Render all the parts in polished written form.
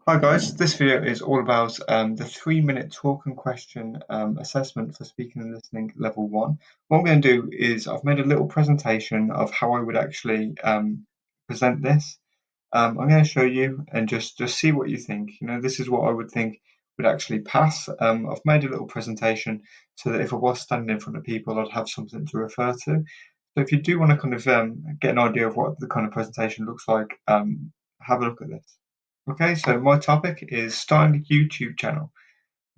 Hi guys, this video is all about the 3-minute talk and question assessment for speaking and listening level 1. What I'm going to do is I've made a little presentation of how I would actually present this. I'm going to show you and just see what you think. This is what I would think would actually pass. I've made a little presentation so that if I was standing in front of people, I'd have something to refer to. So if you do want to kind of get an idea of what the kind of presentation looks like, have a look at this. Okay, so my topic is starting a YouTube channel.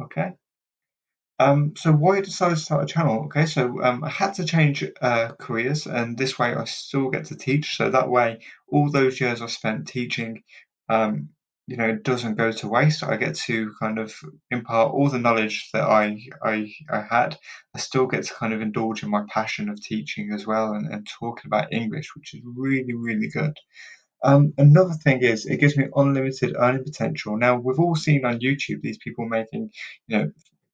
Okay. So why I decided to start a channel? Okay, so I had to change careers, and this way I still get to teach. So that way, all those years I spent teaching, um, it doesn't go to waste. I get to kind of impart all the knowledge that I had. I still get to kind of indulge in my passion of teaching as well, and talking about English, which is really, really good. Another thing is it gives me unlimited earning potential. Now, we've all seen on YouTube these people making, you know,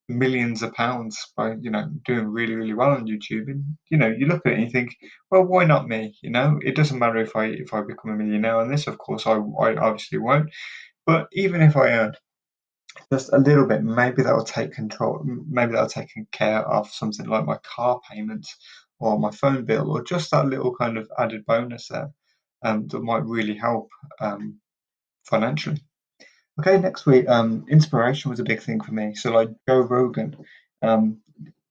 millions of pounds by, doing really, really well on YouTube. And, you look at it and you think, well, why not me? It doesn't matter if I become a millionaire on this. Of course, I obviously won't. But even if I earn just a little bit, maybe that will take control, maybe that'll take care of something like my car payments or my phone bill, or just that little kind of added bonus there that might really help financially. Okay, next week, inspiration was a big thing for me. So, like Joe Rogan, um,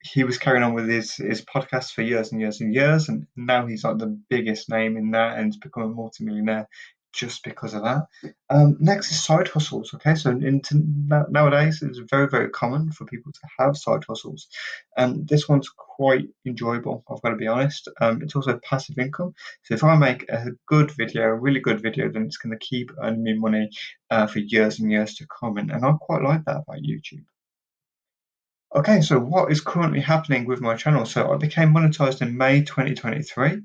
he was carrying on with his podcast for years and years and years, and now he's like the biggest name in that, and he's become a multimillionaire just because of that. Next is side hustles. Okay, so nowadays it's very, very common for people to have side hustles, and this one's quite enjoyable. I've got to be honest. It's also passive income. So if I make a good video, a really good video, then it's going to keep earning me money for years and years to come, and I quite like that about YouTube. Okay, so what is currently happening with my channel? So I became monetized in May 2023.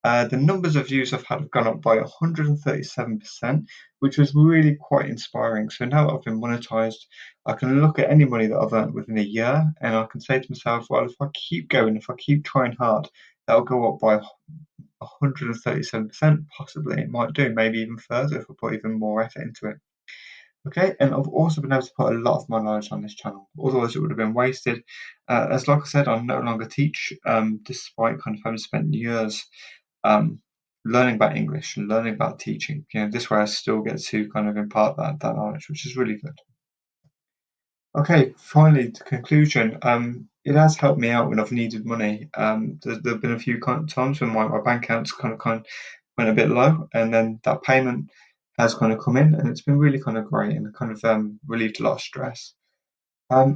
The numbers of views I've had have gone up by 137%, which was really quite inspiring. So now that I've been monetized, I can look at any money that I've earned within a year, and I can say to myself, well, if I keep going, if I keep trying hard, that'll go up by 137%, possibly. It might do, maybe even further if I put even more effort into it. Okay, and I've also been able to put a lot of my knowledge on this channel, otherwise it would have been wasted. As like I said, I no longer teach, despite kind of having spent years um, learning about English and learning about teaching. This way I still get to kind of impart that knowledge, which is really good. Okay, finally, the conclusion. It has helped me out when I've needed money. There have been a few times when my bank account's kind of went a bit low, and then that payment has kind of come in, and it's been really kind of great and kind of relieved a lot of stress.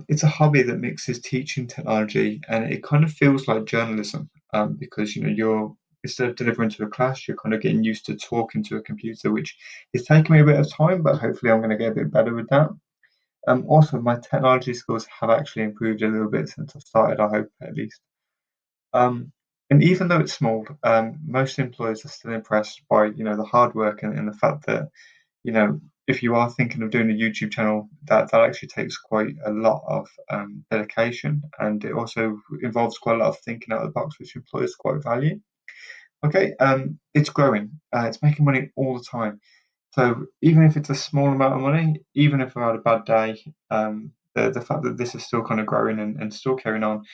It's a hobby that mixes teaching technology, and it kind of feels like journalism because you're instead of delivering to a class, you're kind of getting used to talking to a computer, which is taking me a bit of time, but hopefully I'm going to get a bit better with that. Also, my technology skills have actually improved a little bit since I started, I hope at least. Um, and even though it's small, most employers are still impressed by the hard work and the fact that you know if you are thinking of doing a YouTube channel, that actually takes quite a lot of dedication, and it also involves quite a lot of thinking out of the box, which employers quite value. Okay, it's growing, it's making money all the time. So even if it's a small amount of money, even if I had a bad day, the fact that this is still kind of growing and still carrying on,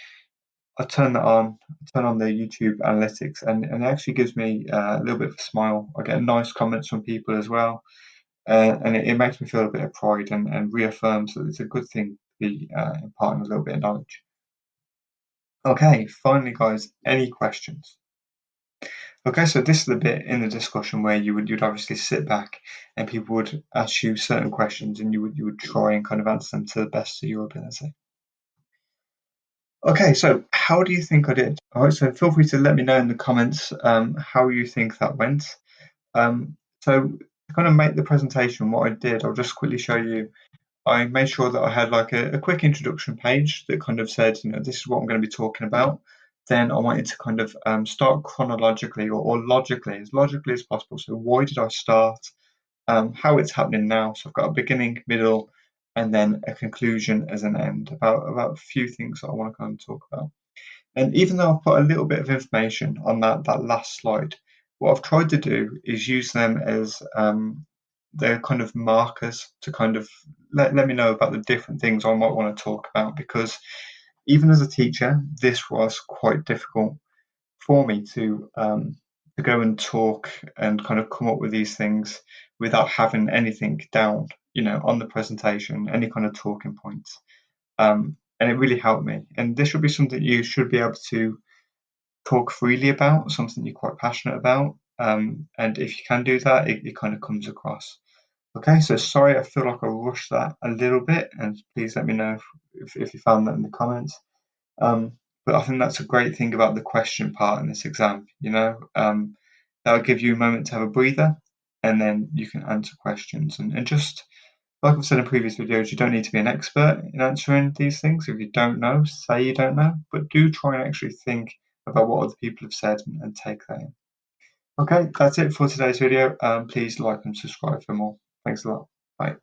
I turn that on, turn on the YouTube analytics, and it actually gives me a little bit of a smile. I get nice comments from people as well, and it makes me feel a bit of pride and reaffirms that it's a good thing to be imparting a little bit of knowledge. Okay, finally, guys, any questions? Okay, so this is the bit in the discussion where you'd obviously sit back and people would ask you certain questions and you would try and kind of answer them to the best of your ability. Okay, so how do you think I did? All right, so feel free to let me know in the comments how you think that went. So to kind of make the presentation, what I did, I'll just quickly show you. I made sure that I had like a quick introduction page that kind of said, this is what I'm going to be talking about. Then I wanted to kind of start chronologically or logically, as logically as possible. So why did I start? How it's happening now. So I've got a beginning, middle, and then a conclusion as an end. About a few things that I want to kind of talk about. And even though I've put a little bit of information on that last slide, what I've tried to do is use them as they're kind of markers to kind of let me know about the different things I might want to talk about, because even as a teacher, this was quite difficult for me to go and talk and kind of come up with these things without having anything down, on the presentation, any kind of talking points. And it really helped me. And this should be something you should be able to talk freely about, something you're quite passionate about. And if you can do that, it kind of comes across. Okay, so sorry, I feel like I rushed that a little bit, and please let me know if you found that in the comments. But I think that's a great thing about the question part in this exam, that'll give you a moment to have a breather, and then you can answer questions. And just like I've said in previous videos, you don't need to be an expert in answering these things. If you don't know, say you don't know, but do try and actually think about what other people have said and take that in. Okay, that's it for today's video. Please like and subscribe for more. Thanks a lot. Bye.